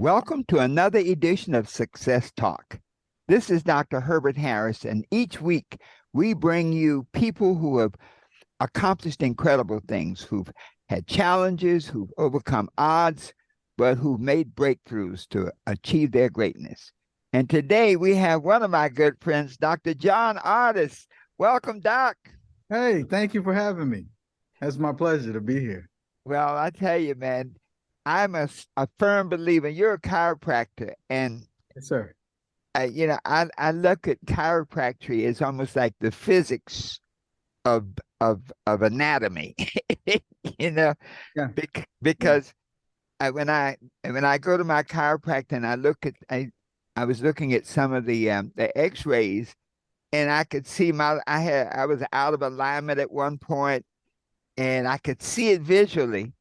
Welcome to another edition of Success Talk. This is Dr. Herbert Harris, and each week we bring you people who have accomplished incredible things, who've had challenges, who've overcome odds, but who've made breakthroughs to achieve their greatness. And today we have one of my good friends, Dr. John Artis. Welcome, Doc. Hey, thank you for having me. It's my pleasure to be here. Well, I tell you, man, I'm a firm believer. You're a chiropractor, and Yes, sir. I look at chiropractic as almost like the physics of anatomy, you know, Yeah. bec Yeah. because when I go to my chiropractor and I was looking at some of the X-rays, and I could see I was out of alignment at one point, and I could see it visually.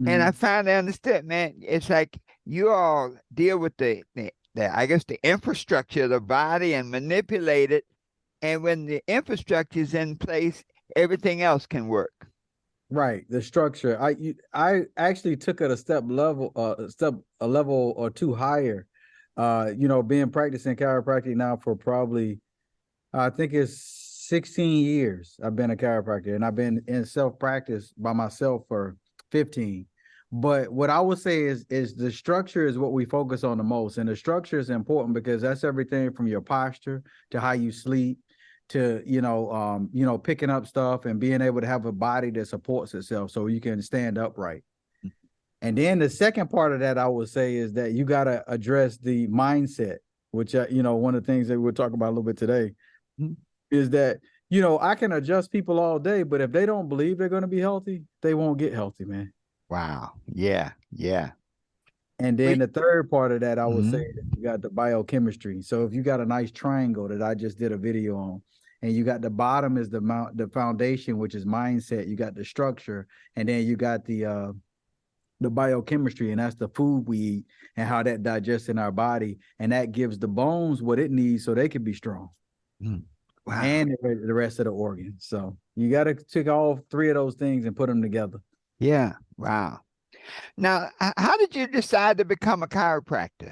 And I Mhm. finally understood, man. It's like you all deal with the I guess the infrastructure of the body and manipulate it. And when the infrastructure is in place, everything else can work. Right. The structure. I actually took it a level or two higher. Being practicing chiropractic now for probably I think it's 16 years. I've been a chiropractor and I've been in self-practice by myself for 15. But what I would say is the structure is what we focus on the most. And the structure is important because that's everything from your posture to how you sleep to, picking up stuff and being able to have a body that supports itself so you can stand upright. And then the second part of that I would say is that you got to address the mindset, which, one of the things that we'll talk about a little bit today is that, I can adjust people all day, but if they don't believe they're going to be healthy, they won't get healthy, man. Wow. Yeah. Yeah. And then We, the third part of that, I would say mhm. that you got the biochemistry. So if you got a nice triangle that I just did a video on, and you got the bottom is the foundation, which is mindset. You got the structure, and then you got the biochemistry, and that's the food we eat and how that digests in our body, and that gives the bones what it needs so they can be strong, Mm. Wow. and the rest of the organs. So you got to take all three of those things and put them together. Yeah. Wow. Now, how did you decide to become a chiropractor?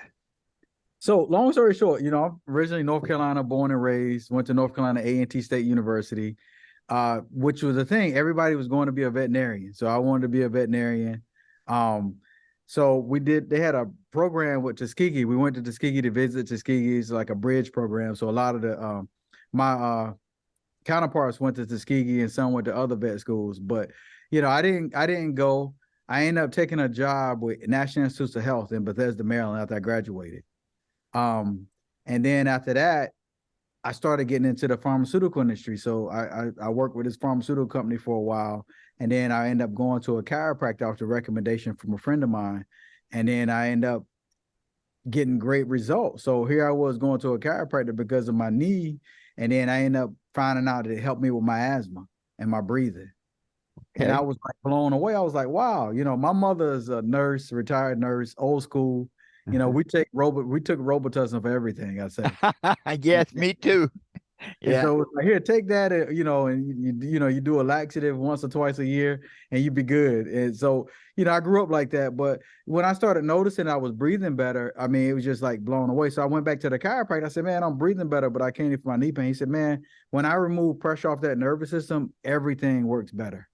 So long story short, I'm originally North Carolina, born and raised, went to North Carolina A&T State University, which was the thing. Everybody was going to be a veterinarian. So I wanted to be a veterinarian. Um, so they had a program with Tuskegee. We went to Tuskegee to visit Tuskegee. It's like a bridge program. So a lot of my counterparts went to Tuskegee and some went to other vet schools. But, I didn't go. I ended up taking a job with National Institutes of Health in Bethesda, Maryland after I graduated. Um, and then after that, I started getting into the pharmaceutical industry. So I worked with this pharmaceutical company for a while, and then I ended up going to a chiropractor after recommendation from a friend of mine, and then I ended up getting great results. So here I was going to a chiropractor because of my knee, and then I ended up finding out that it helped me with my asthma and my breathing. And I Okay. was like blown away. I was like, wow, my mother is a nurse, retired nurse, old school. We took Robitussin for everything, I say. Yes, me too. And Yeah. so it's like, here, take that, and you do a laxative once or twice a year and you be good. And so, I grew up like that. But when I started noticing I was breathing better, I mean, it was just like blown away. So I went back to the chiropractor. I said, man, I'm breathing better, but I can't even my knee pain. He said, man, when I remove pressure off that nervous system, everything works better.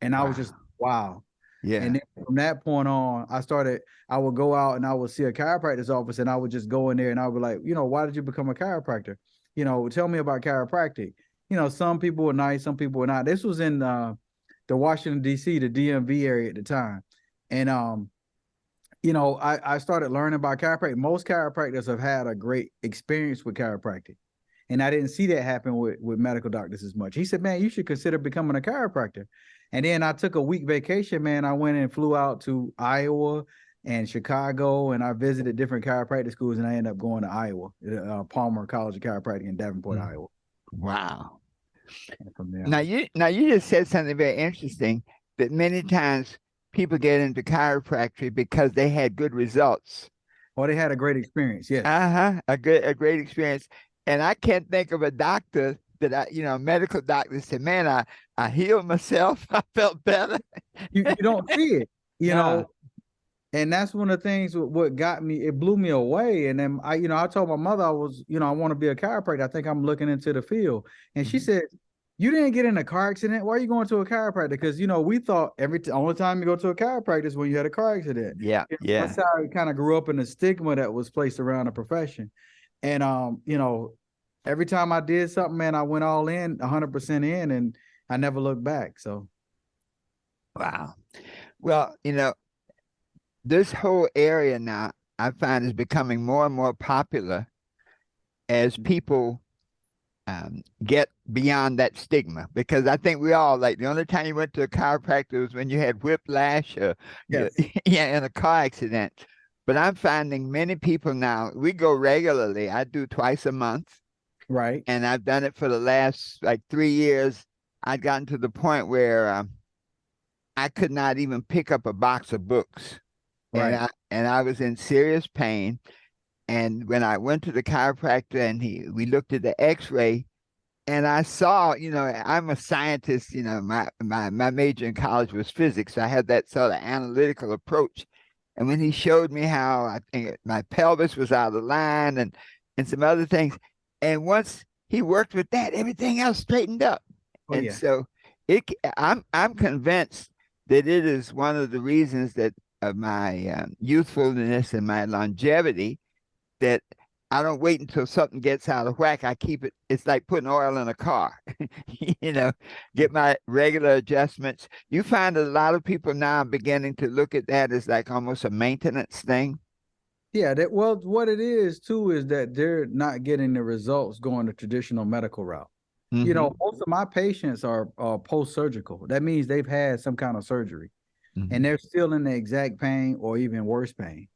And I was just, Wow. wow. And Yeah. then from that point on, I would go out and I would see a chiropractor's office and I would just go in there and I would be like, why did you become a chiropractor? Tell me about chiropractic. Some people were nice, some people were not. This was in the Washington, D.C., the DMV area at the time. And, I started learning about chiropractic. Most chiropractors have had a great experience with chiropractic. And I didn't see that happen with medical doctors as much. He said, man, you should consider becoming a chiropractor. And then I took a week vacation, man. I went and flew out to Iowa and Chicago, and I visited different chiropractic schools, and I ended up going to Iowa, Palmer College of Chiropractic in Davenport, Mm. Iowa. Wow. And from there Now on. you just said something very interesting that many times people get into chiropractic because they had good results. Oh, they had a great experience. Yes. Uh-huh. A great experience. And I can't think of a doctor that a medical doctor said, man, I healed myself. I felt better. You don't see it, you No. know, And that's one of the things what got me, it blew me away. And then I told my mother I want to be a chiropractor. I think I'm looking into the field. And she said, you didn't get in a car accident. Why are you going to a chiropractor? Because, we thought only time you go to a chiropractor is when you had a car accident. Yeah, yeah. That's how I kind of grew up in the stigma that was placed around the profession. And, every time I did something, man, I went all in, 100% in, and I never looked back. So. Wow. Well, this whole area now, I find is becoming more and more popular as people get beyond that stigma. Because I think we all, like, the only time you went to a chiropractor was when you had whiplash or Yes. in a car accident. But I'm finding many people now, we go regularly. I do twice a month. Right. And I've done it for the last like 3 years. I'd gotten to the point where I could not even pick up a box of books. Right. And I was in serious pain. And when I went to the chiropractor and we looked at the x-ray, and I saw, I'm a scientist, my major in college was physics. So I had that sort of analytical approach. And when he showed me how I think my pelvis was out of line and some other things, and once he worked with that, everything else straightened up. Oh, And yeah. so I'm convinced that it is one of the reasons that of my youthfulness and my longevity, that I don't wait until something gets out of whack. I keep it. It's like putting oil in a car, get my regular adjustments. You find that a lot of people now are beginning to look at that as like almost a maintenance thing. Yeah, what it is too is that they're not getting the results going the traditional medical route. Mm-hmm. Most of my patients are post-surgical. That means they've had some kind of surgery Mm-hmm. and they're still in the exact pain or even worse pain.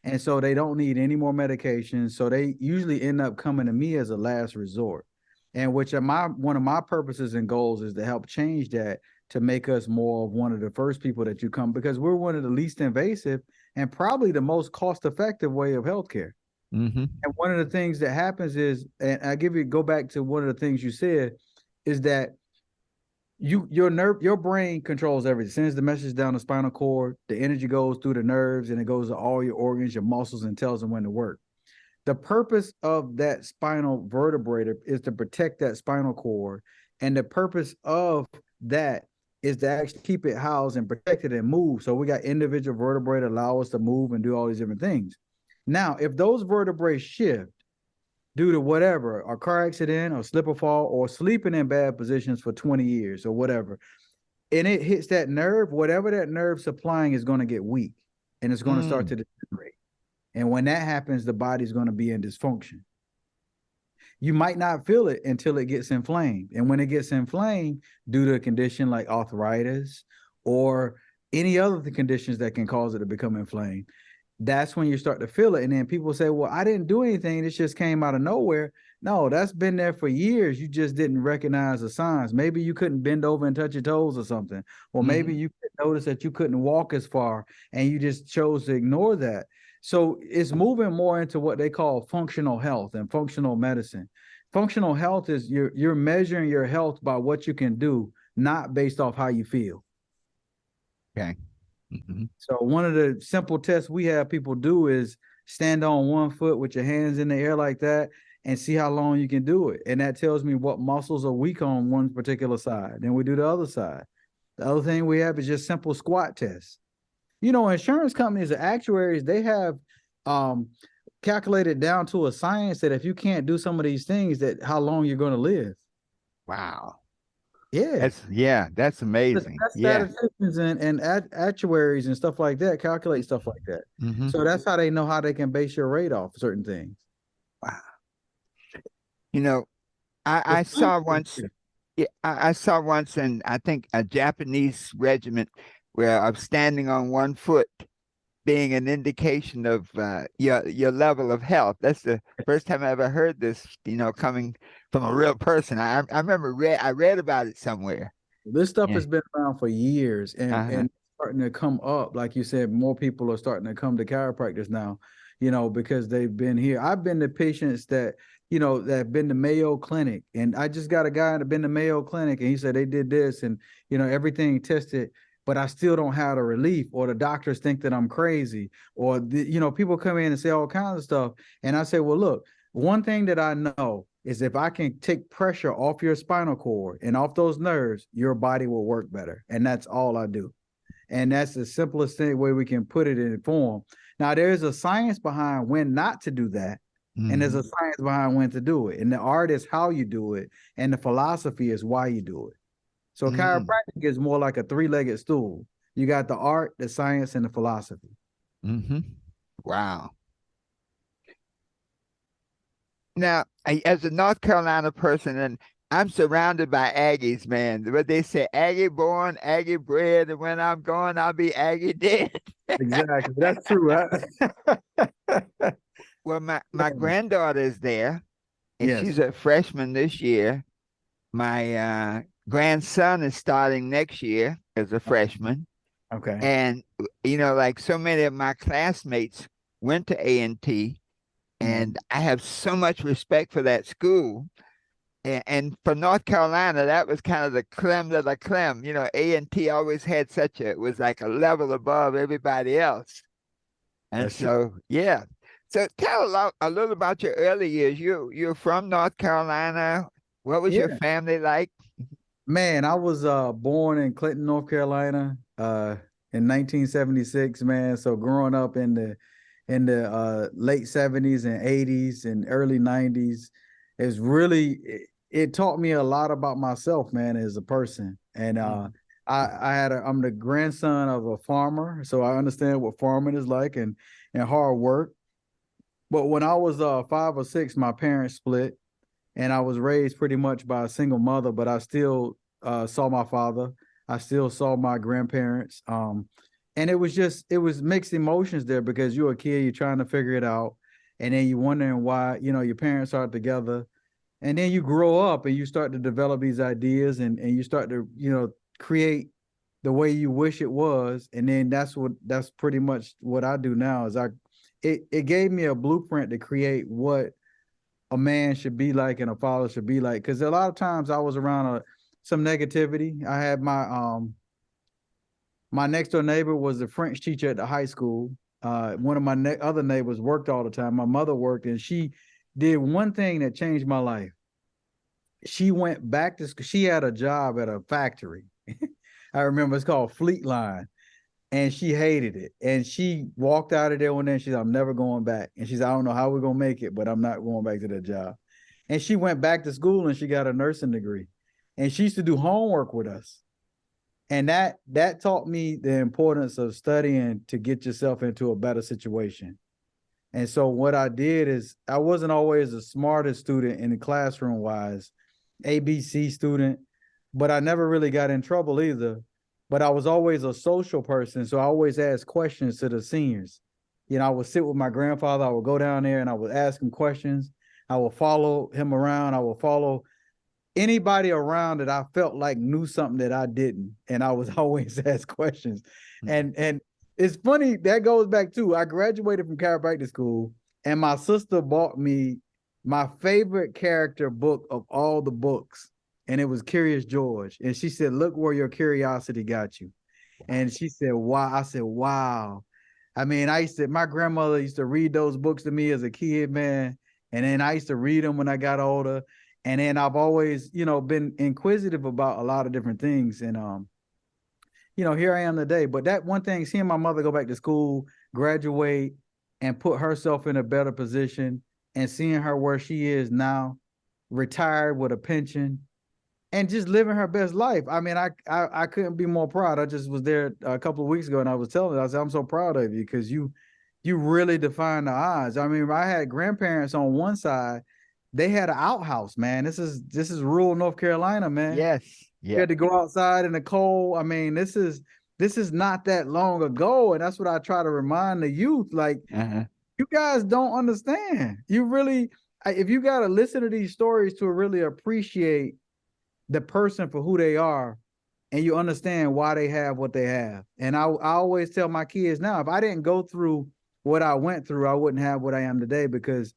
And so they don't need any more medications. So they usually end up coming to me as a last resort. And one of my purposes and goals is to help change that, to make us more of one of the first people that you come, because we're one of the least invasive and probably the most cost-effective way of healthcare. Mm-hmm. And one of the things that happens is, and go back to one of the things you said, is that your brain controls everything. It sends the message down the spinal cord, the energy goes through the nerves, and it goes to all your organs, your muscles, and tells them when to work. The purpose of that spinal vertebrae is to protect that spinal cord, and the purpose of that is to actually keep it housed and protected and move. So we got individual vertebrae that allow us to move and do all these different things. Now, if those vertebrae shift due to whatever, a car accident or slip or fall or sleeping in bad positions for 20 years or whatever, and it hits that nerve, whatever that nerve supplying is going to get weak and it's going to start to deteriorate. And when that happens, the body's going to be in dysfunction. You might not feel it until it gets inflamed. And when it gets inflamed due to a condition like arthritis or any other conditions that can cause it to become inflamed, that's when you start to feel it. And then people say, well, I didn't do anything. This just came out of nowhere. No, that's been there for years. You just didn't recognize the signs. Maybe you couldn't bend over and touch your toes or something. Or maybe you could notice that you couldn't walk as far and you just chose to ignore that. So it's moving more into what they call functional health and functional medicine. Functional health is you're measuring your health by what you can do, not based off how you feel. Okay. Mm-hmm. So one of the simple tests we have people do is stand on one foot with your hands in the air like that and see how long you can do it. And that tells me what muscles are weak on one particular side. Then we do the other side. The other thing we have is just simple squat tests. Insurance companies or actuaries, they have calculated down to a science that if you can't do some of these things, that how long you're going to live. Wow. Yeah. That's amazing. Statisticians and actuaries and stuff like that calculate stuff like that. Mm-hmm. So that's how they know how they can base your rate off certain things. Wow. I saw once. Yeah, I saw once in, I think, a Japanese regiment where I'm standing on one foot being an indication of your level of health. That's the first time I ever heard this, coming from a real person. I remember I read about it somewhere. This stuff has been around for years and starting to come up. Like you said, more people are starting to come to chiropractors now, because they've been here. I've been to patients that have been to Mayo Clinic, and I just got a guy that been to Mayo Clinic, and he said they did this, and everything tested but I still don't have the relief, or the doctors think that I'm crazy, or people come in and say all kinds of stuff. And I say, well, look, one thing that I know is if I can take pressure off your spinal cord and off those nerves, your body will work better. And that's all I do. And that's the simplest thing way we can put it in form. Now, there's a science behind when not to do that. And there's a science behind when to do it. And the art is how you do it. And the philosophy is why you do it. So chiropractic is more like a three-legged stool. You got the art, the science, and the philosophy. Wow. Now, as a North Carolina person, and I'm surrounded by Aggies, man. But they say Aggie born, Aggie bred, and when I'm gone, I'll be Aggie dead. Exactly. That's true. Right? Well, my granddaughter is there, and Yes. she's a freshman this year. My grandson is starting next year as a freshman. Okay. And, like so many of my classmates went to A&T, and I have so much respect for that school. And for North Carolina, that was kind of the creme de la creme. A&T always had it was like a level above everybody else. And That's so, true. yeah. So tell a little about your early years. You're from North Carolina. What was your Yeah. family like? Man, I was born in Clinton, North Carolina, in 1976, man. So growing up in the late 70s and 80s and early 90s is really it taught me a lot about myself, man, as a person. And I'm the grandson of a farmer, so I understand what farming is like and hard work. But when I was 5 or 6, my parents split, and I was raised pretty much by a single mother, but I still saw my father. I still saw my grandparents. And it was mixed emotions there because you're a kid, you're trying to figure it out. And then you're wondering why, your parents aren't together. And then you grow up and you start to develop these ideas and you start to, create the way you wish it was. And then that's pretty much what I do now is it gave me a blueprint to create what a man should be like and a father should be like. Because a lot of times I was around some negativity. I had my next door neighbor was a French teacher at the high school. One of my other neighbors worked all the time. My mother worked, and she did one thing that changed my life. She went back to school. She had a job at a factory. I remember it's called Fleet Line. And she hated it. And she walked out of there one day and she said, I'm never going back. And she said, I don't know how we're going to make it, but I'm not going back to that job. And she went back to school and she got a nursing degree. And she used to do homework with us. And that taught me the importance of studying to get yourself into a better situation. And so what I did is I wasn't always the smartest student in the classroom wise, ABC student, but I never really got in trouble either. But I was always a social person, so I always asked questions to the seniors. I would sit with my grandfather. I would go down there and I would ask him questions. I would follow him around. I would follow anybody around that I felt like knew something that I didn't. And I was always ask questions. And it's funny, that goes back to, I graduated from chiropractic school and my sister bought me my favorite character book of all the books. And it was Curious George. And she said, look where your curiosity got you. And she said, wow. I said, wow. I mean, my grandmother used to read those books to me as a kid, man. And then I used to read them when I got older. And then I've always, been inquisitive about a lot of different things. And, here I am today. But that one thing, seeing my mother go back to school, graduate, and put herself in a better position, and seeing her where she is now, retired with a pension, and just living her best life. I mean, I couldn't be more proud. I just was there a couple of weeks ago and I was telling her, I said, I'm so proud of you because you really define the odds. I mean, I had grandparents on one side, they had an outhouse, man. This is rural North Carolina, man. Yes. You had to go outside in the cold. I mean, this is not that long ago. And that's what I try to remind the youth. Like, you guys don't understand. You really, if you got to listen to these stories to really appreciate the person for who they are, and you understand why they have what they have. And I always tell my kids now, if I didn't go through what I went through, I wouldn't have what I am today, because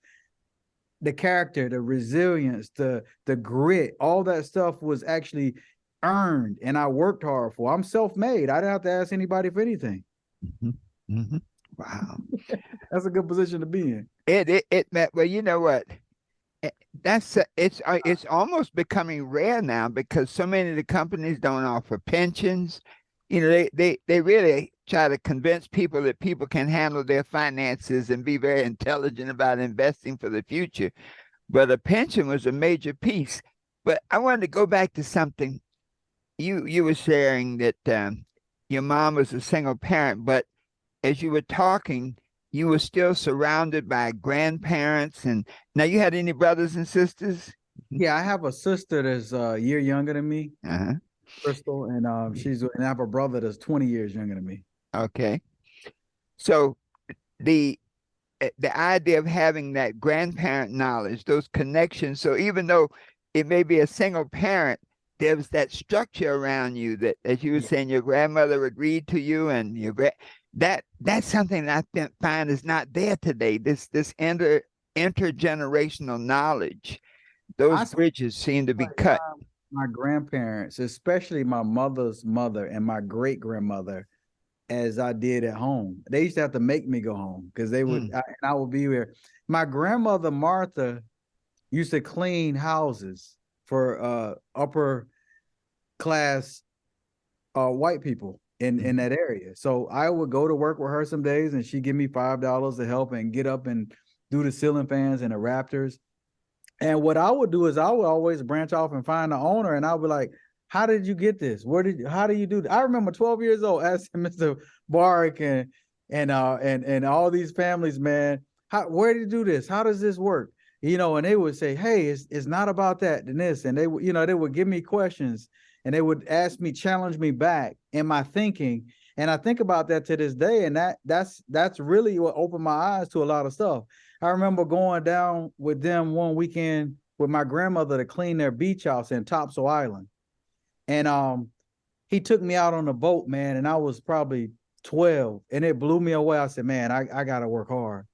the character, the resilience, the grit, all that stuff was actually earned and I worked hard for. I'm self-made. I didn't have to ask anybody for anything. Mhm, mhm. Wow. That's a good position to be in. Well, you know what? Eh, it's almost becoming rare now because so many of the companies don't offer pensions. You know, they really try to convince people that people can handle their finances and be very intelligent about investing for the future. But a pension was a major piece. But I wanted to go back to something you were sharing that your mom was a single parent, but as you were talking, you were still surrounded by grandparents. And now you had any brothers and sisters? Yeah, I have a sister that's a year younger than me, Uh-huh. Crystal, and and I have a brother that's 20 years younger than me. Okay. So the the idea of having that grandparent knowledge, those connections. So even though it may be a single parent, there's that structure around you that, as you were Yeah. saying, your grandmother would read to you, and that's something that find is not there today. This intergenerational knowledge, those I spent bridges seem to be like cut. my grandparents, especially my mother's mother and my great grandmother, as I did at home. They used to have to make me go home because Mm, and I would be here. My grandmother Martha used to clean houses for upper class white people in mhm, that area. So I would go to work with her some days, and she'd give me $5 to help and get up and do the ceiling fans and the rafters. And what I would do is I would always branch off and find the owner, and I'd be like, "How did you get this? How do you do that?" I remember 12 years old asking Mr. Barrick and all these families, man, where did you do this? How does this work? And they would say, "Hey, it's not about that and this," and they would give me questions, and they would ask me, challenge me back in my thinking, and I think about that to this day, and that's really what opened my eyes to a lot of stuff. I remember going down with them one weekend with my grandmother to clean their beach house in Topsail Island. And he took me out on a boat, man, and I was probably 12, and it blew me away. I said, man, I gotta work hard.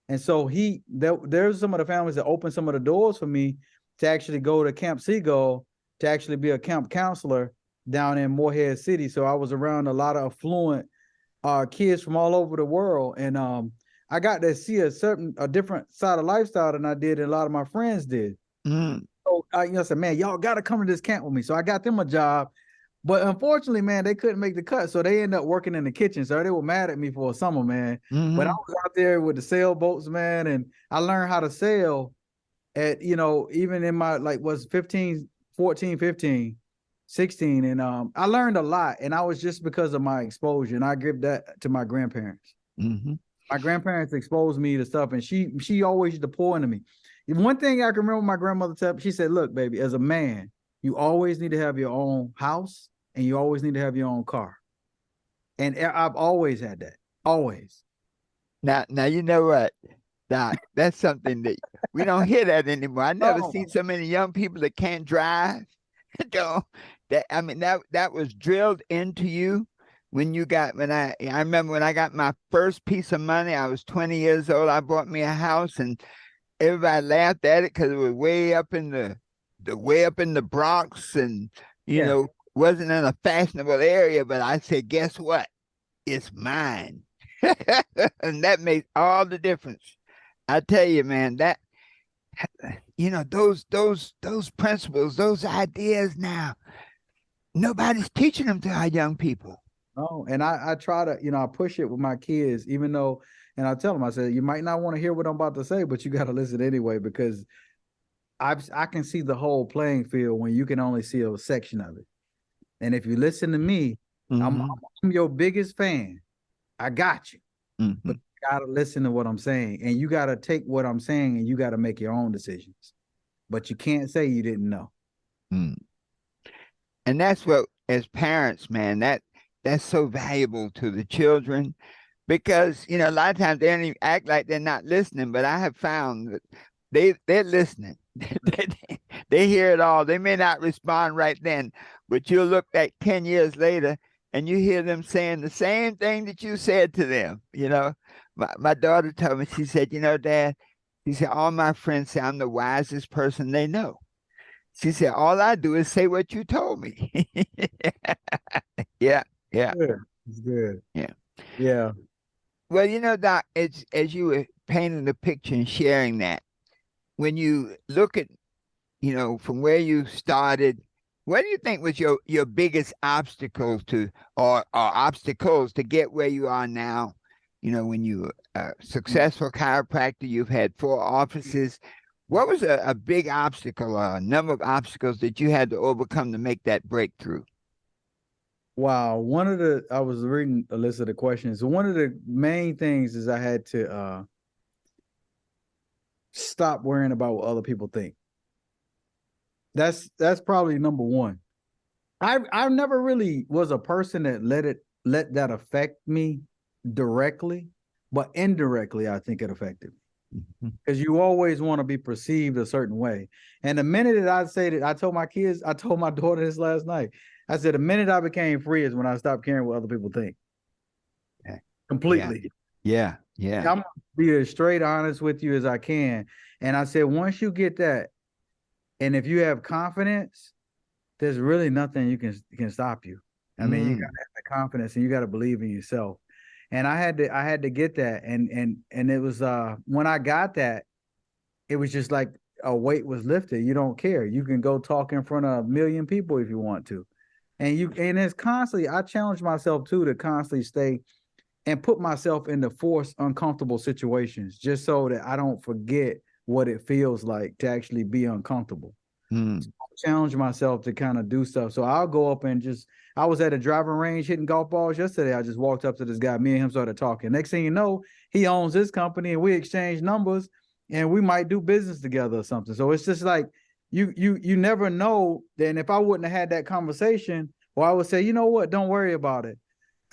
And so there's some of the families that opened some of the doors for me to actually go to Camp Seagull to actually be a camp counselor down in Morehead City. So I was around a lot of affluent kids from all over the world, and I got to see a different side of lifestyle than I did, and a lot of my friends did. mm, So I said, man, y'all got to come to this camp with me. So I got them a job, but unfortunately, man, they couldn't make the cut, so they ended up working in the kitchen. So they were mad at me for a summer, man. But I mhm, was out there with the sailboats, man, and I learned how to sail at even in my was 15, 14, 15, 16, and I learned a lot, and I was just because of my exposure, and I give that to my grandparents. mhm. My grandparents exposed me to stuff, and she always used to pour into me. One thing I can remember my grandmother said, she said, "Look, baby, as a man, you always need to have your own house, and you always need to have your own car." And I've always had that, always. Now you know what, Doc? That's something that we don't hear that anymore. I never seen No, so many young people that can't drive. Don't that I mean that was drilled into you when I remember when I got my first piece of money. I was 20 years old. I bought me a house, and everybody laughed at it because it was way up in the way up in the Bronx, and you yeah, know wasn't in a fashionable area. But I said, guess what? It's mine. And that makes all the difference. I tell you, man, that those principles, those ideas now, nobody's teaching them to our young people. no. And I try to, I push it with my kids, even though, and I tell them, I said, you might not want to hear what I'm about to say, but you got to listen anyway, because I can see the whole playing field when you can only see a section of it. And if you listen to me, I'm, Hmm. I'm your biggest fan. I got you, Hmm. but you gotta listen to what I'm saying, and you gotta take what I'm saying, and you gotta make your own decisions. But you can't say you didn't know. Mm. And that's what, as parents, man, that's so valuable to the children because a lot of times they don't even act like they're not listening, but I have found that they're listening. They hear it all. They may not respond right then, but you'll look back 10 years later and you hear them saying the same thing that you said to them. My daughter told me, she said, Dad, she said, all my friends say I'm the wisest person they know. She said, all I do is say what you told me. Yeah, yeah, Good. It's good. yeah. Yeah. Well, Doc, it's as you were painting the picture and sharing that, when you look at, from where you started, what do you think was your biggest obstacles to or obstacles to get where you are now? When you were a successful chiropractor, you've had 4 offices. What was a big obstacle or a number of obstacles that you had to overcome to make that breakthrough? Wow. I was reading a list of the questions. One of the main things is I had to stop worrying about what other people think. That's probably number one. I never really was a person that let that affect me directly, but indirectly I think it affected me. Because you always want to be perceived a certain way. And the minute that I say that, I told my daughter this last night. I said the minute I became free is when I stopped caring what other people think. Yeah, Completely. yeah, yeah. I'm gonna be as straight honest with you as I can. And I said, once you get that, and if you have confidence, there's really nothing you can stop you. I mean, you gotta Mm, have the confidence and you gotta believe in yourself. And I had to get that. And it was when I got that, it was just like a weight was lifted. You don't care. You can go talk in front of 1 million people if you want to. And it's constantly, I challenge myself too to constantly stay and put myself into forced uncomfortable situations just so that I don't forget what it feels like to actually be uncomfortable. mm. Challenge myself to kind of do stuff. So I'll go up and I was at a driving range hitting golf balls yesterday. I just walked up to this guy. Me and him started talking. Next thing you know, he owns this company and we exchange numbers and we might do business together or something. So it's just like you never know. Then if I wouldn't have had that conversation, well, I would say, you know what, don't worry about it.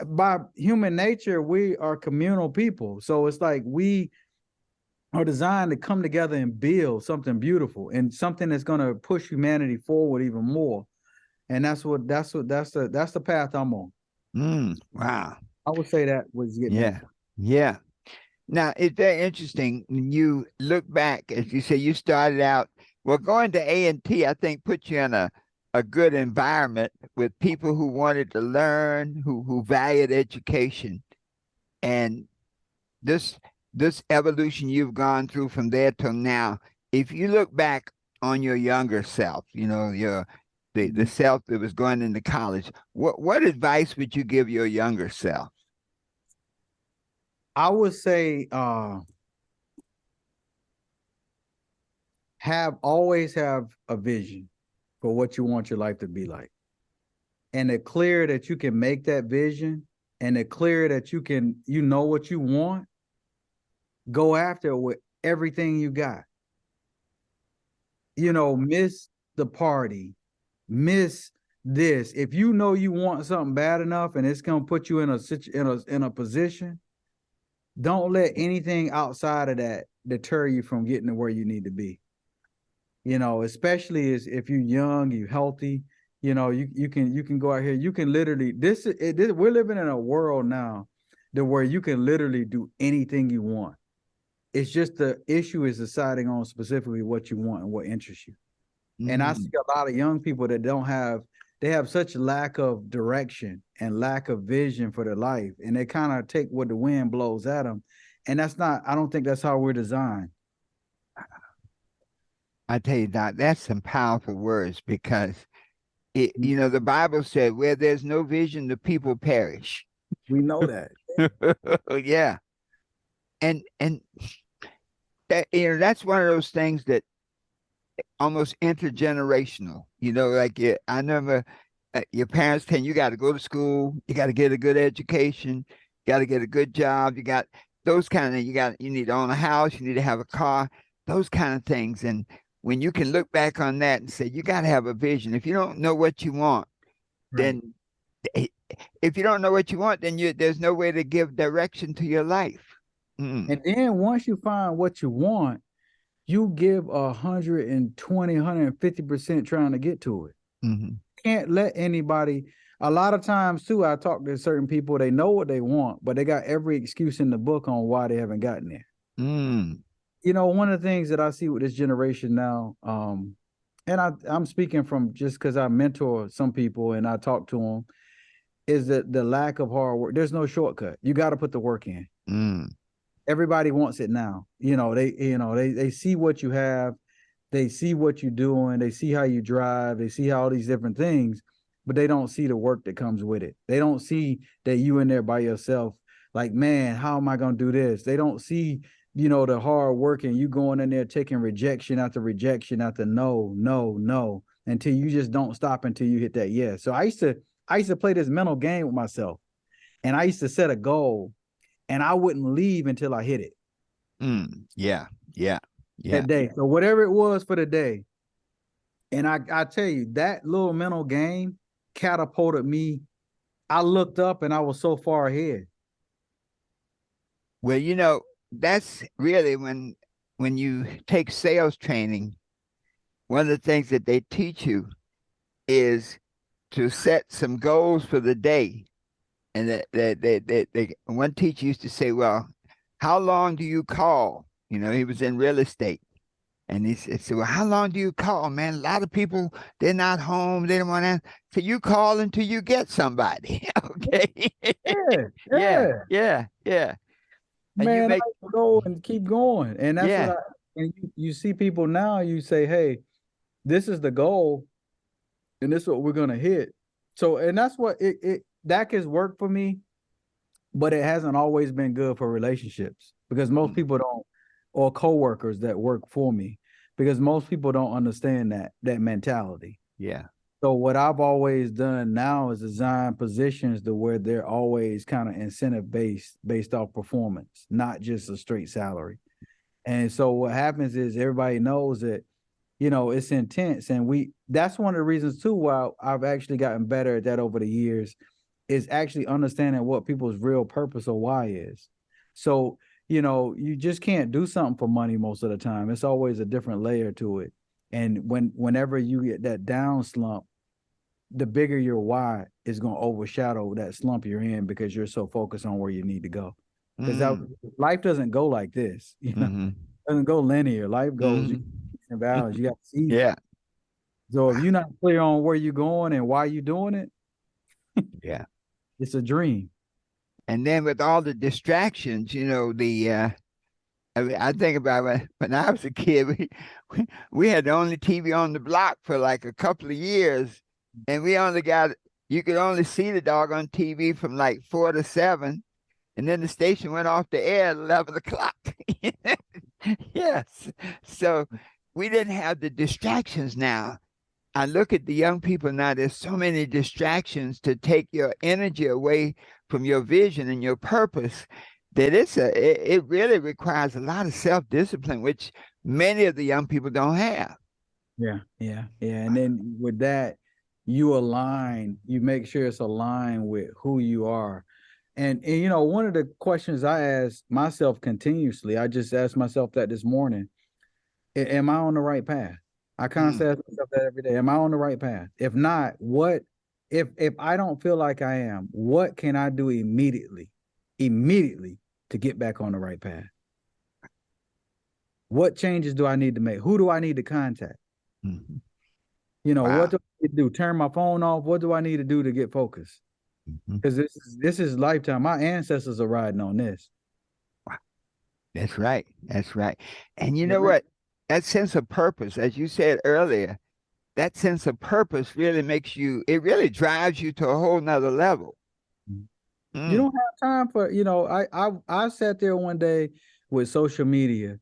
By human nature, we are communal people. So it's like we are designed to come together and build something beautiful and something that's going to push humanity forward even more. And that's the path I'm on. Wow. I would say that was getting that. Yeah. Yeah. Now, it's very interesting when you look back, as you say, you started out, well, going to A&T, I think, put you in a good environment with people who wanted to learn, who valued education. And this this evolution you've gone through from there till now, if you look back on your younger self, the self that was going into college, what advice would you give your younger self? I would say always have a vision for what you want your life to be like. And the clear that you can make that vision and the clear that you know what you want, go after it with everything you got. Miss the party, miss this. If you know you want something bad enough and it's gonna put you in a position, don't let anything outside of that deter you from getting to where you need to be. Especially as if you're young, you're healthy. You can go out here. You can literally we're living in a world now where you can literally do anything you want. It's just the issue is deciding on specifically what you want and what interests you. And I see Mm, a lot of young people that they have such lack of direction and lack of vision for their life. And they kind of take what the wind blows at them. And I don't think that's how we're designed. I tell you, Doc, that's some powerful words because the Bible said, where there's no vision, the people perish. We know that. Yeah. And that, that's one of those things that almost intergenerational. Like I remember your parents telling you got to go to school, you got to get a good education, you got to get a good job, you got those kind of things. You need to own a house, you need to have a car, those kind of things. And when you can look back on that and say you got to have a vision. If you don't know what you want, Right. then if you don't know what you want, then there's no way to give direction to your life. Mm, And then once you find what you want, you give 120, 150% trying to get to it. mm, Can't let anybody. A lot of times too, I talk to certain people, they know what they want, but they got every excuse in the book on why they haven't gotten there. mm, One of the things that I see with this generation now, and I'm speaking from just because I mentor some people and I talk to them, is that the lack of hard work. There's no shortcut. You got to put the work in. Mm. Everybody wants it now. They see what you have, they see what you're doing, they see how you drive, they see all these different things, but they don't see the work that comes with it. They don't see that you in there by yourself. Like, man, how am I gonna do this? They don't see, the hard work and you going in there taking rejection after no, no, no, until you just don't stop until you hit that yes. So I used to play this mental game with myself, and I used to set a goal, and I wouldn't leave until I hit it Yeah, yeah, yeah. that day. So whatever it was for the day. And I tell you, that little mental game catapulted me. I looked up and I was so far ahead. Well, that's really when you take sales training, one of the things that they teach you is to set some goals for the day. And one teacher used to say, well, how long do you call? He was in real estate. And he said, well, how long do you call, man? A lot of people, they're not home. They don't want to. So you call until you get somebody. Okay. Yeah, Yeah, yeah. yeah, yeah. And you Man, make, I go and keep going. And that's what yeah. and you see people now, you say, hey, this is the goal, and this is what we're gonna hit. So, and that's what that has worked for me, but it hasn't always been good for relationships because most Mm, people don't, or coworkers that work for me, because most people don't understand that mentality. yeah. So what I've always done now is design positions to where they're always kind of incentive based off performance, not just a straight salary. And so what happens is everybody knows that, it's intense. And that's one of the reasons too why I've actually gotten better at that over the years, is actually understanding what people's real purpose or why is. So, you just can't do something for money most of the time. It's always a different layer to it. And whenever you get that down slump, the bigger your why is going to overshadow that slump you're in because you're so focused on where you need to go. Because Mm, life doesn't go like this, mm-hmm, it doesn't go linear. Life goes mm-hmm. in valleys. You got seasons. Yeah, So if you're not clear on where you're going and why you're doing it, yeah. it's a dream. And then with all the distractions, I mean, I think about when I was a kid, we had the only TV on the block for like a couple of years, and you could only see the dog on TV from like 4 to 7, and then the station went off the air at 11 o'clock. Yes, so we didn't have the distractions now. I look at the young people now, there's so many distractions to take your energy away from your vision and your purpose that it really requires a lot of self-discipline, which many of the young people don't have. Yeah, yeah, yeah. And then with that, you make sure it's aligned with who you are. And one of the questions I ask myself continuously, I just asked myself that this morning, am I on the right path? I constantly ask myself that every day. Am I on the right path? If not, what if I don't feel like I am, what can I do immediately to get back on the right path? What changes do I need to make? Who do I need to contact? Mm-hmm. What Wow. do I need to do? Turn my phone off? What do I need to do to get focused? Mm-hmm. Because this is lifetime. My ancestors are riding on this. Wow. That's right. That's right. And you Yeah, know man. what? That sense of purpose, as you said earlier, that sense of purpose really it really drives you to a whole nother level. You Mm. don't have time for, I sat there one day with social media,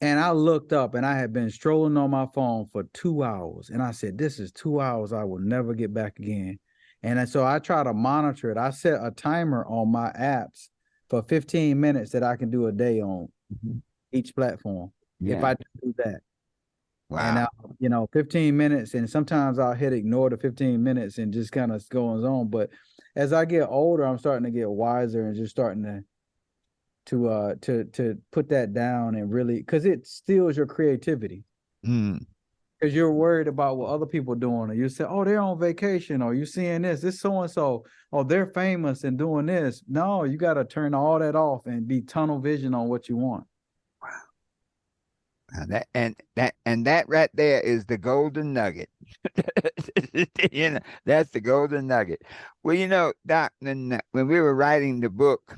and I looked up and I had been strolling on my phone for 2 hours. And I said, this is 2 hours I will never get back again. So I try to monitor it. I set a timer on my apps for 15 minutes that I can do a day on Mhm. each platform. If Yeah. I do that. And Wow. now, 15 minutes, and sometimes I'll hit ignore the 15 minutes and just kind of going on. But as I get older, I'm starting to get wiser and just starting to put that down and really, because it steals your creativity, Mm. because you're worried about what other people are doing, or you say, oh, they're on vacation, or you seeing this so and so, oh, they're famous and doing this. No, you got to turn all that off and be tunnel vision on what you want. That right there is the golden nugget. That's the golden nugget. Well, Doc, when we were writing the book,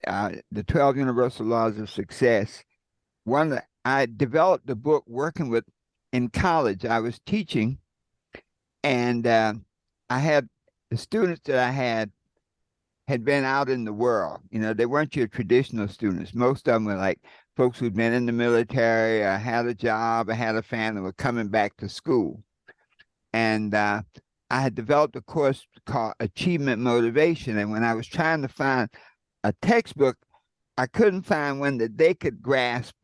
the 12 Universal Laws of Success, I developed the book working with in college. I was teaching, and I had the students that I had been out in the world. They weren't your traditional students. Most of them were like folks who'd been in the military, or had a job, or had a family, were coming back to school. And I had developed a course called Achievement Motivation. And when I was trying to find a textbook, I couldn't find one that they could grasp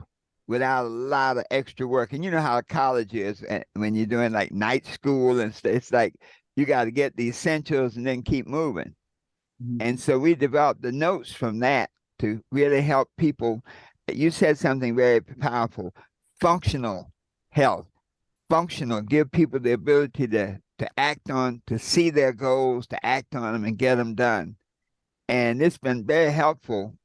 without a lot of extra work. And you know how college is when you're doing like night school and stuff. It's like you got to get the essentials and then keep moving. And so we developed the notes from that to really help people. You said something very powerful: functional health. Functional, give people the ability to act on, to see their goals, to act on them and get them done. And it's been very helpful.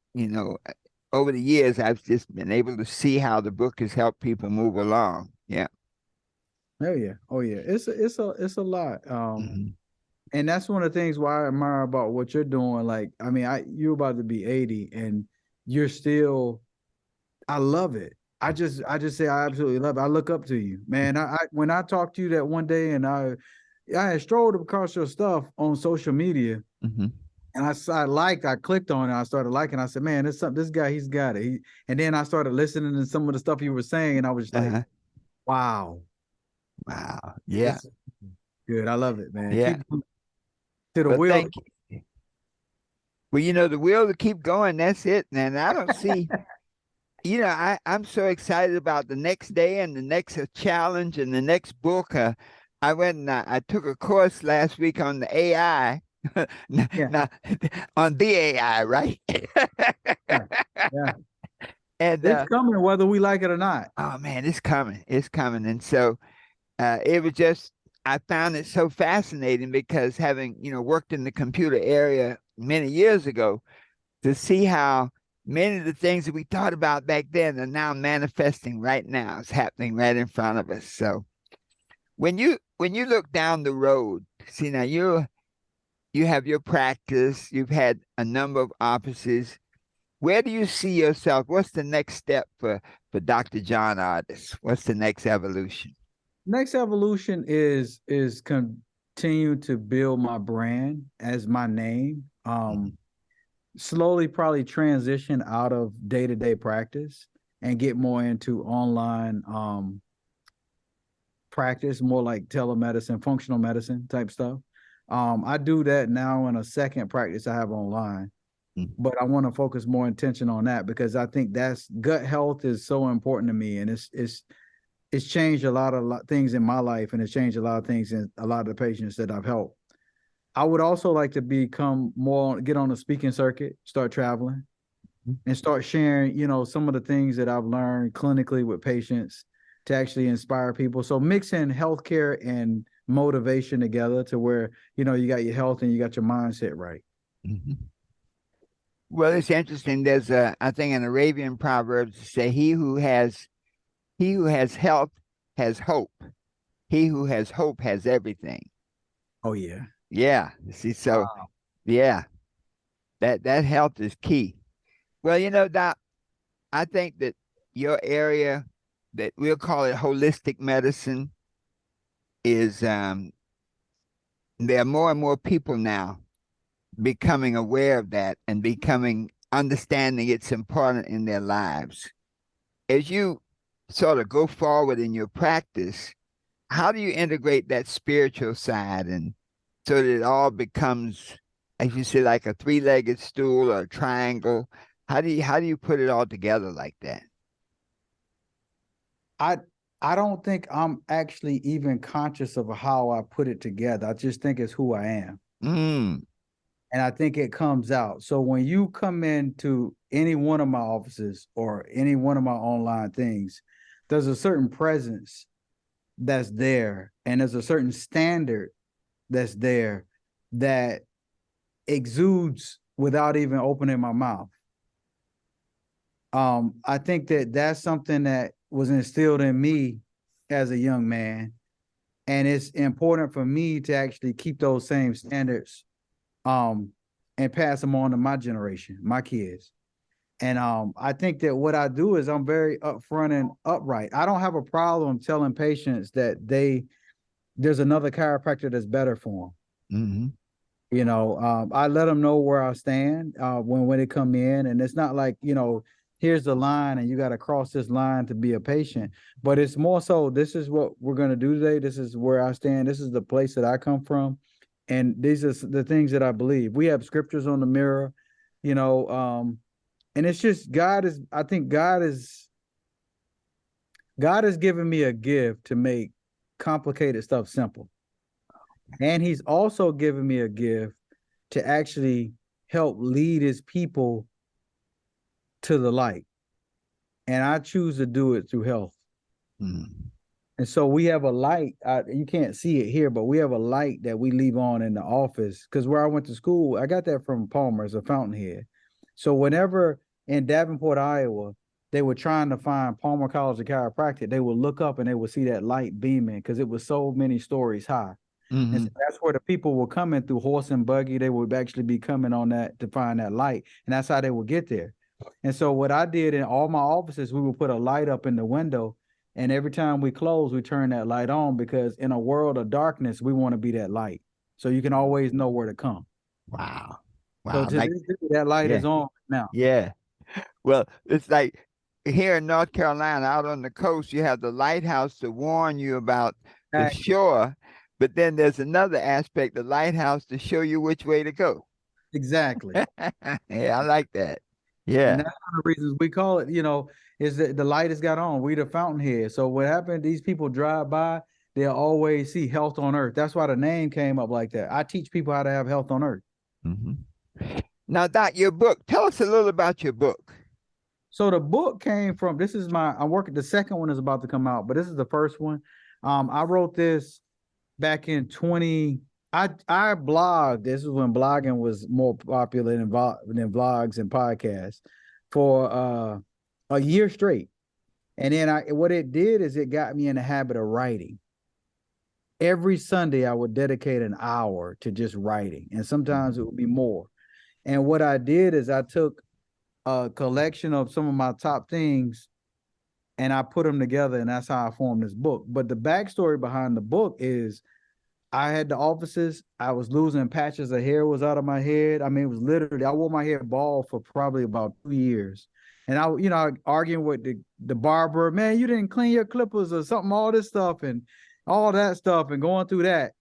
Over the years, I've just been able to see how the book has helped people move along. Yeah. Oh yeah. Oh yeah. It's a lot. Mhm. And that's one of the things why I admire about what you're doing. Like, I mean, you're about to be 80 and you're still, I love it. I just say I absolutely love it. I look up to you, man. When I talked to you that one day and I had strolled across your stuff on social media Mhm. and I clicked on it. I started liking. I said, man, this guy, he's got it. And then I started listening to some of the stuff you were saying, and I was just like, Uh-huh. wow, Wow. Yeah. this is good. I love it, man. Yeah. Keep to the Well, wheel. thank you. Well, the will to keep going, that's it. And I don't see, I'm so excited about the next day and the next challenge and the next book. I went and I took a course last week on the AI. Yeah, Now, on the AI, right? yeah, yeah. And It's coming whether we like it or not. oh man, it's coming. It's coming. And so it was just, I found it so fascinating because having, worked in the computer area many years ago, to see how many of the things that we thought about back then are now manifesting right now. It's happening right in front of us. So when you look down the road, see now you have your practice, you've had a number of offices. Where do you see yourself? What's the next step for Dr. John Artis? What's the next evolution? Next evolution is continue to build my brand as my name. Mhm. Slowly probably transition out of day-to-day practice and get more into online practice, more like telemedicine, functional medicine type stuff. I do that now in a second practice I have online, Mhm. but I want to focus more attention on that because I think that's gut health is so important to me, and it's changed a lot of things in my life, and it's changed a lot of things in a lot of the patients that I've helped. I would also like to become more, get on the speaking circuit, start traveling, and start sharing, some of the things that I've learned clinically with patients to actually inspire people. So mixing healthcare and motivation together to where, you got your health and you got your mindset right. Mhm. Well, it's interesting. There's I think an Arabian proverb to say, he who has health has hope. He who has hope has everything. Oh yeah. Yeah. See, so Wow. yeah, that health is key. Well, Doc, I think that your area, that we'll call it holistic medicine, is there are more and more people now becoming aware of that and becoming understanding it's important in their lives. As you sort of go forward in your practice, how do you integrate that spiritual side and so that it all becomes, as you say, like a three-legged stool or a triangle? How do you put it all together like that? I I don't think I'm actually even conscious of how I put it together. I just think it's who I am. Mm, And I think it comes out. So when you come into any one of my offices or any one of my online things, there's a certain presence that's there, and there's a certain standard that's there that exudes without even opening my mouth. I think that that's something that was instilled in me as a young man. And it's important for me to actually keep those same standards and pass them on to my generation, my kids. And I think that what I do is I'm very upfront and upright. I don't have a problem telling patients that there's another chiropractor that's better for them. Mm-hmm. You know, I let them know where I stand when they come in, and it's not like, you know, here's the line and you got to cross this line to be a patient, but it's more so, this is what we're going to do today. This is where I stand. This is the place that I come from, and these are the things that I believe. We have scriptures on the mirror, you know, and it's just I think God has given me a gift to make complicated stuff simple. And he's also given me a gift to actually help lead his people to the light. And I choose to do it through health. Mm-hmm. And so we have a light. You can't see it here, but we have a light that we leave on in the office. Because where I went to school, I got that from Palmer's, a fountainhead. So whenever in Davenport, Iowa, they were trying to find Palmer College of Chiropractic, they would look up and they would see that light beaming because it was so many stories high. Mm-hmm. And so that's where the people were coming through horse and buggy. They would actually be coming on that to find that light. And that's how they would get there. And so what I did in all my offices, we would put a light up in the window. And every time we close, we turn that light on, because in a world of darkness, we want to be that light. So you can always know where to come. Wow. So Wow. to this day, that light is on now. Yeah. Well, it's like here in North Carolina, out on the coast, you have the lighthouse to warn you about the shore, but then there's another aspect, the lighthouse to show you which way to go. Exactly. Yeah, I like that. Yeah. And that's one of the reasons we call it, you know, is that the light has got on. We the fountainhead. So what happened, these people drive by, they'll always see health on earth. That's why the name came up like that. I teach people how to have health on earth. Mm-hmm. Now, Doc, your book, tell us a little about your book. So the book came from, I'm working, the second one is about to come out, but this is the first one. I wrote this back in I blogged. This is when blogging was more popular than vlogs and podcasts, for a year straight. And then what it did is it got me in the habit of writing. Every Sunday I would dedicate an hour to just writing, and sometimes it would be more. And what I did is I took a collection of some of my top things and I put them together, and that's how I formed this book. But the backstory behind the book is I had the offices. I was losing patches of hair was out of my head. I mean, it was literally, I wore my hair bald for probably about 2 years. And I arguing with the barber, man, you didn't clean your clippers or something, all this stuff and all that stuff, and going through that.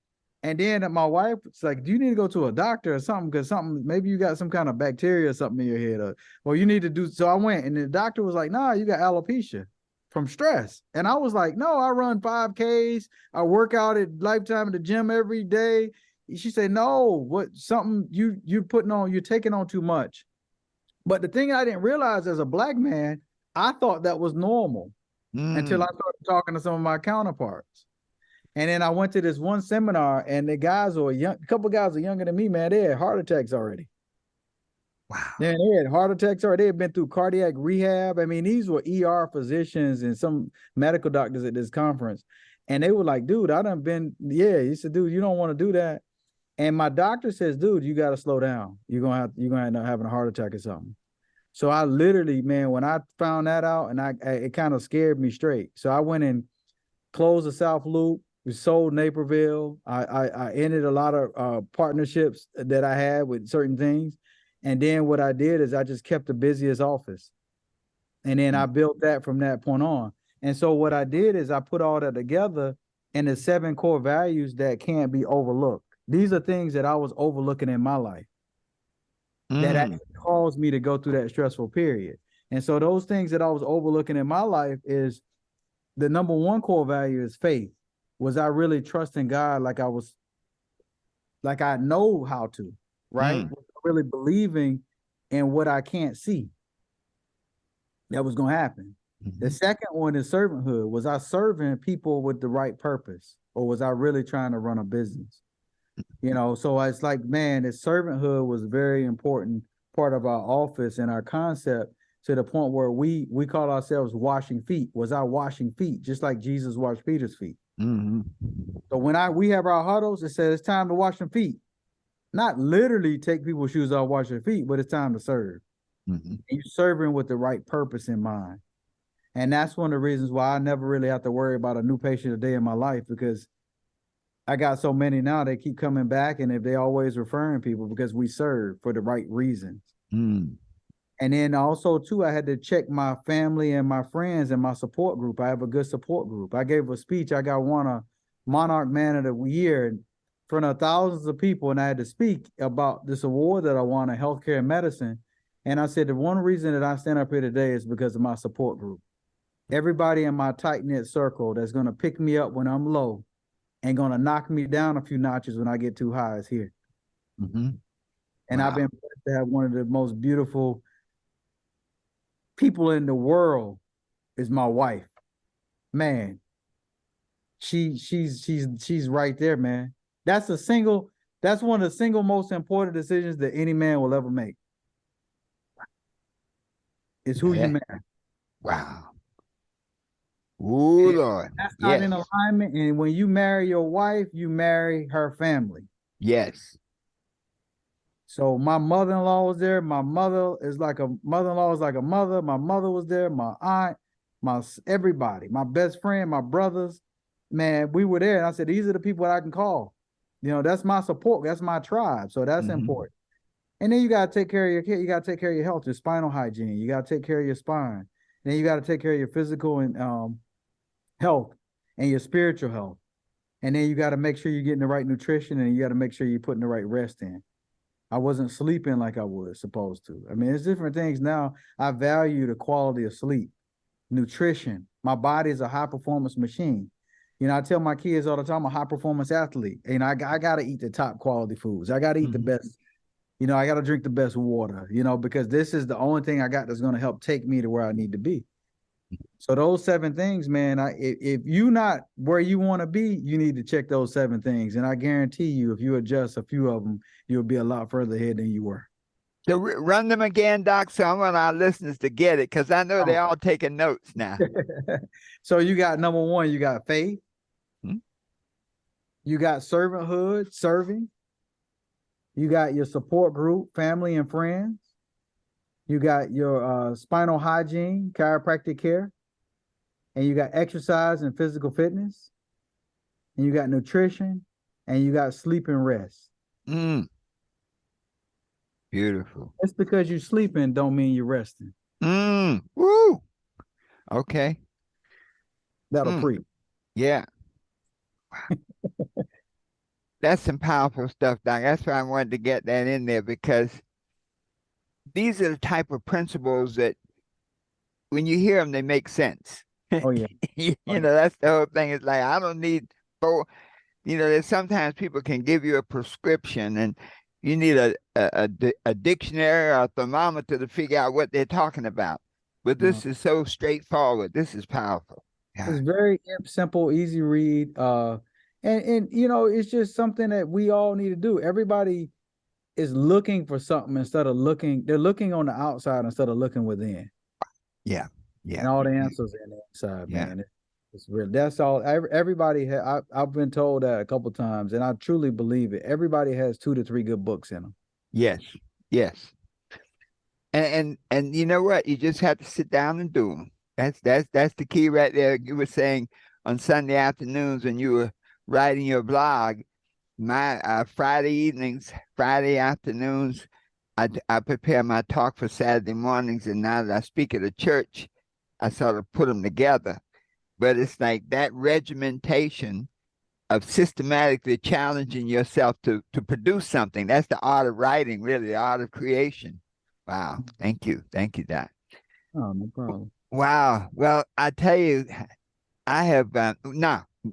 And then my wife was like, do you need to go to a doctor or something? Because maybe you got some kind of bacteria or something in your head. Or you need to do. So I went, and the doctor was like, nah, you got alopecia from stress. And I was like, no, I run 5Ks. I work out at Lifetime at the gym every day. She said, no, something you're taking on too much. But the thing I didn't realize, as a black man, I thought that was normal until I started talking to some of my counterparts. And then I went to this one seminar, and the guys were young. A couple of guys are younger than me, man. They had heart attacks already. Wow. Man, they had heart attacks already. They had been through cardiac rehab. I mean, these were ER physicians and some medical doctors at this conference. And they were like, dude, I done been, He said, dude, you don't want to do that. And my doctor says, dude, you got to slow down. You're going to end up having a heart attack or something. So I literally, man, when I found that out, and it kind of scared me straight. So I went and closed the South Loop. We sold Naperville. I ended a lot of partnerships that I had with certain things. And then what I did is I just kept the busiest office. And then I built that from that point on. And so what I did is I put all that together in the 7 core values that can't be overlooked. These are things that I was overlooking in my life that actually caused me to go through that stressful period. And so those things that I was overlooking in my life is, the number 1 core value is faith. Was I really trusting God like I know how to, right? Was I really believing in what I can't see that was going to happen? The second one is servanthood. Was I serving people with the right purpose, or was I really trying to run a business? So it's like, man, this servanthood was a very important part of our office and our concept. to the point where we call ourselves washing feet. Was I washing feet just like Jesus washed Peter's feet? Mm-hmm. So when we have our huddles, it says it's time to wash some feet. Not literally take people's shoes off, wash their feet, but it's time to serve. Mm-hmm. And you're serving with the right purpose in mind. And that's one of the reasons why I never really have to worry about a new patient a day in my life, because I got so many now, they keep coming back, and if they always referring people because we serve for the right reasons. Mm. And then also too, I had to check my family and my friends and my support group. I have a good support group. I gave a speech. I got won a Monarch Man of the Year in front of thousands of people, and I had to speak about this award that I won in healthcare and medicine. And I said the one reason that I stand up here today is because of my support group. Everybody in my tight-knit circle that's going to pick me up when I'm low and going to knock me down a few notches when I get too high is here. Mm-hmm. And I've been blessed to have one of the most beautiful people in the world is my wife. Man, she's right there, man. That's one of the single most important decisions that any man will ever make. Is who you marry. Wow. Oh, Lord. That's not in alignment. And when you marry your wife, you marry her family. Yes. So my mother-in-law was there. My mother-in-law is like a mother. My mother was there. My aunt, everybody, my best friend, my brothers, man, we were there. And I said, these are the people that I can call. You know, that's my support. That's my tribe. So that's important. And then you got to take care of your kid. You got to take care of your health, your spinal hygiene. You got to take care of your spine. And then you got to take care of your physical and health and your spiritual health. And then you got to make sure you're getting the right nutrition, and you got to make sure you're putting the right rest in. I wasn't sleeping like I was supposed to. I mean, it's different things now. I value the quality of sleep, nutrition. My body is a high performance machine. You know, I tell my kids all the time, I'm a high performance athlete. And I got to eat the top quality foods. I got to eat the best. You know, I got to drink the best water, you know, because this is the only thing I got that's going to help take me to where I need to be. So those 7 things, man, if you're not where you want to be, you need to check those 7 things. And I guarantee you, if you adjust a few of them, you'll be a lot further ahead than you were. So run them again, Doc, so I want our listeners to get it, because I know they're all taking notes now. So you got number 1, you got faith. You got servanthood, serving. You got your support group, family and friends. You got your spinal hygiene, chiropractic care. And you got exercise and physical fitness. And you got nutrition. And you got sleep and rest. Beautiful. Just because you're sleeping don't mean you're resting. Woo. Okay. That'll preach. Yeah. Wow. That's some powerful stuff, Doc. That's why I wanted to get that in there, because these are the type of principles that when you hear them, they make sense. Oh, yeah. you know, that's the whole thing. It's like, I don't need there's sometimes people can give you a prescription and you need a dictionary or a thermometer to figure out what they're talking about. But this is so straightforward. This is powerful. Yeah. It's very simple, easy read. And you know, it's just something that we all need to do. Everybody is looking for something they're looking on the outside instead of looking within. Yeah. Yeah. And all the answers in the inside, yeah. man. It's real. That's all. Everybody I've been told that a couple times, and I truly believe it. Everybody has 2 to 3 good books in them. Yes. Yes. And you know what? You just have to sit down and do them. That's the key right there. You were saying on Sunday afternoons when you were writing your blog, my Friday evenings, Friday afternoons, I prepare my talk for Saturday mornings, and now that I speak at a church, I sort of put them together. But it's like that regimentation of systematically challenging yourself to produce something. That's the art of writing, really, the art of creation. Wow. Thank you. Thank you, Doc. Oh, no problem. Wow. Well, I tell you, I have now.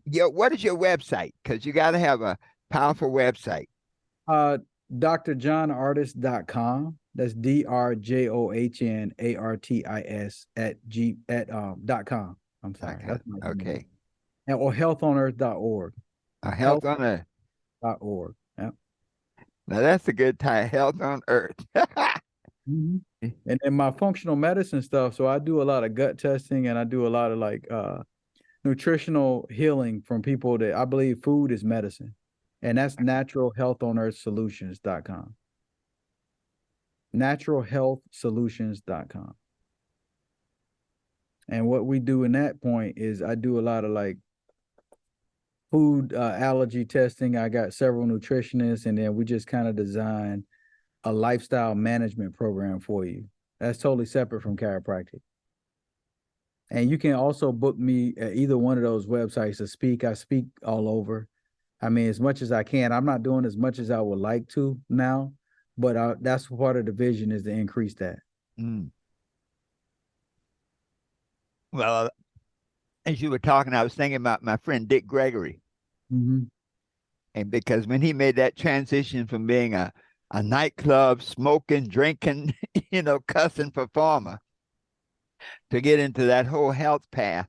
What is your website? Because you got to have a powerful website. drjohnartis.com. That's DRJOHNARTIS @.com. I'm sorry. Okay. Or healthonearth.org. Healthonearth.org. Yep. Now that's a good title. Health on Earth. Mhm. And then my functional medicine stuff. So I do a lot of gut testing and I do a lot of like nutritional healing from people that I believe food is medicine. And that's naturalhealthonearthsolutions.com. Naturalhealthsolutions.com. And what we do in that point is I do a lot of like food allergy testing. I got several nutritionists, and then we just kind of design a lifestyle management program for you. That's totally separate from chiropractic. And you can also book me at either one of those websites to speak. I speak all over. I mean, as much as I can. I'm not doing as much as I would like to now, but that's part of the vision is to increase that. Mm. Well, as you were talking, I was thinking about my friend Dick Gregory. Mm-hmm. And because when he made that transition from being a nightclub, smoking, drinking, cussing performer to get into that whole health path,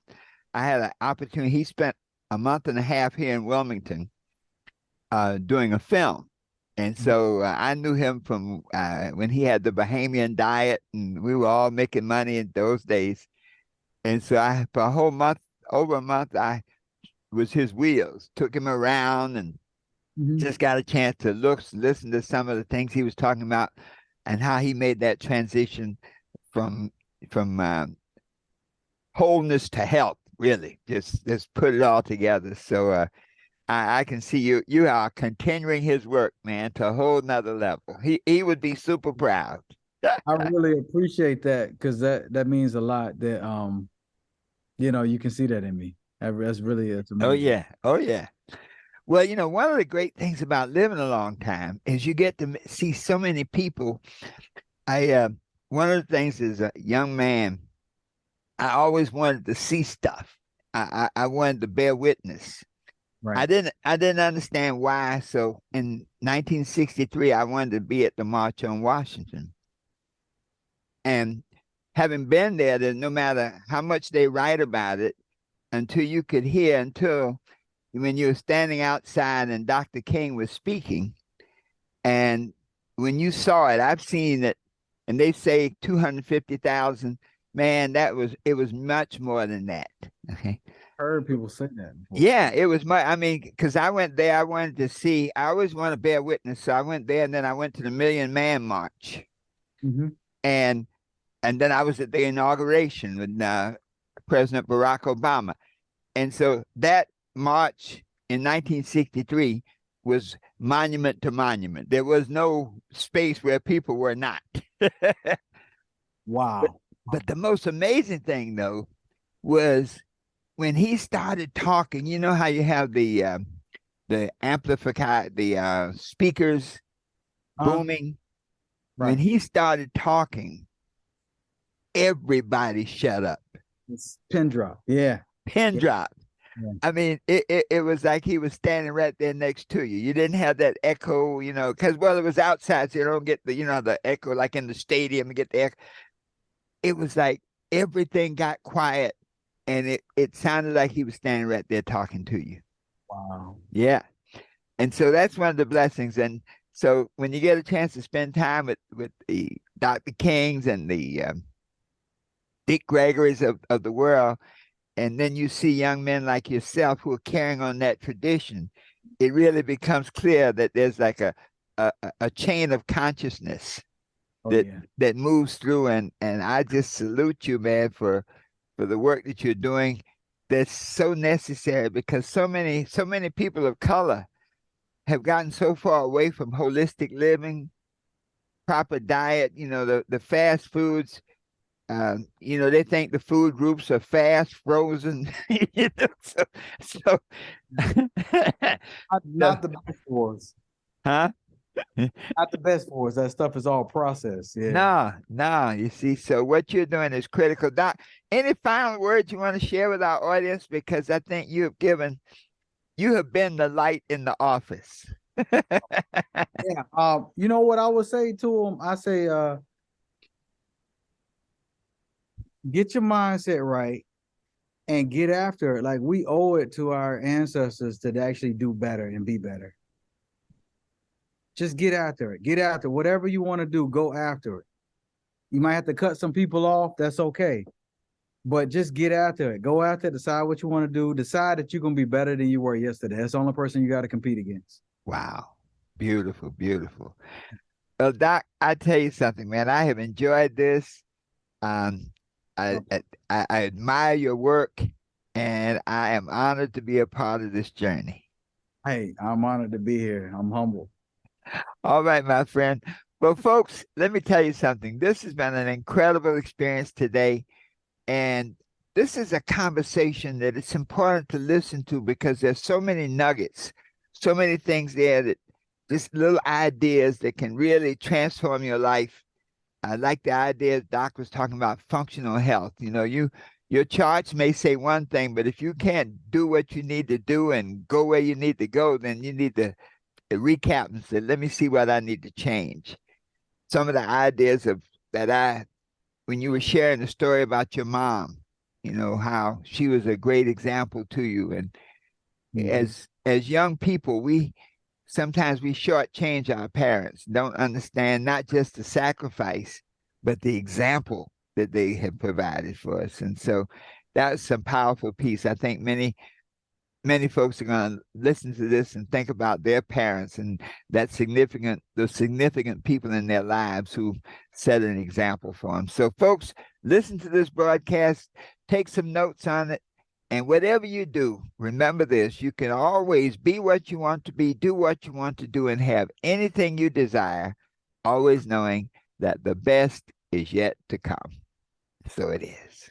I had an opportunity. He spent a month and a half here in Wilmington doing a film. And so I knew him from when he had the Bahamian diet, and we were all making money in those days. And so for a whole month, over a month, I was his wheels, took him around and just got a chance to listen to some of the things he was talking about and how he made that transition from wholeness to health, really. Just put it all together. So I can see you are continuing his work, man, to a whole nother level. He would be super proud. I really appreciate that because that means a lot that you can see that in me. That's Oh amazing. yeah. Oh yeah. Well, one of the great things about living a long time is you get to see so many people. One of the things as a young man, I always wanted to see stuff. I wanted to bear witness. Right. I didn't understand why. So in 1963, I wanted to be at the March on Washington. And having been there, that no matter how much they write about it, until when you were standing outside and Dr. King was speaking, and when you saw it, I've seen it, and they say 250,000. Man, it was much more than that. Okay. Heard people say that before. Yeah, it was my, I mean, because I went there, I wanted to see, I always want to bear witness. So I went there and then I went to the Million Man March. Mm-hmm. And then I was at the inauguration with President Barack Obama. And so that march in 1963 was monument to monument. There was no space where people were not. Wow. But the most amazing thing, though, was when he started talking. You know how you have the amplifier, the speakers booming. Right. When he started talking, everybody shut up. It's pin drop. Yeah. Pin Yeah. drop. Yeah. I mean, it was like he was standing right there next to you. You didn't have that echo, because it was outside, so you don't get the echo like in the stadium. You get the echo. It was like everything got quiet, and it sounded like he was standing right there talking to you. Wow. Yeah, and so that's one of the blessings. And so when you get a chance to spend time with the Dr. Kings and the Dick Gregory's of the world, and then you see young men like yourself who are carrying on that tradition, it really becomes clear that there's like a chain of consciousness that moves through, and I just salute you, man, for the work that you're doing. That's so necessary because so many people of color have gotten so far away from holistic living, proper diet, the fast foods. They think the food groups are fast, frozen. So, Not the best for us. huh? Not the best for us. That stuff is all processed. Yeah. No. You see, so what you're doing is critical. Doc, any final words you want to share with our audience? Because I think you have been the light in the office. Yeah. You know what I would say to them? I say, get your mindset right and get after it. Like we owe it to our ancestors to actually do better and be better. Just get after it. Get after whatever you want to do. Go after it. You might have to cut some people off. That's okay. But just get after it. Go after it. Decide what you want to do. Decide that you're going to be better than you were yesterday. That's the only person you got to compete against. Wow. Beautiful, beautiful. Well, Doc, I tell you something, man. I have enjoyed this. Um, I, Okay. I admire your work, and I am honored to be a part of this journey. Hey, I'm honored to be here. I'm humble. All right, my friend. Well, folks, let me tell you something. This has been an incredible experience today. And this is a conversation that it's important to listen to because there's so many nuggets, so many things there that just little ideas that can really transform your life. I like the idea Doc was talking about functional health. Your charts may say one thing, but if you can't do what you need to do and go where you need to go, then you need to recap and say, let me see what I need to change. Some of the ideas of that when you were sharing the story about your mom, how she was a great example to you. And Mhm. as young people, we sometimes we shortchange our parents, don't understand not just the sacrifice, but the example that they have provided for us. And so that's some powerful piece. I think many folks are going to listen to this and think about their parents and the significant people in their lives who set an example for them. So, folks, listen to this broadcast, take some notes on it, and whatever you do, remember this: you can always be what you want to be, do what you want to do, and have anything you desire, always knowing that the best is yet to come. So it is.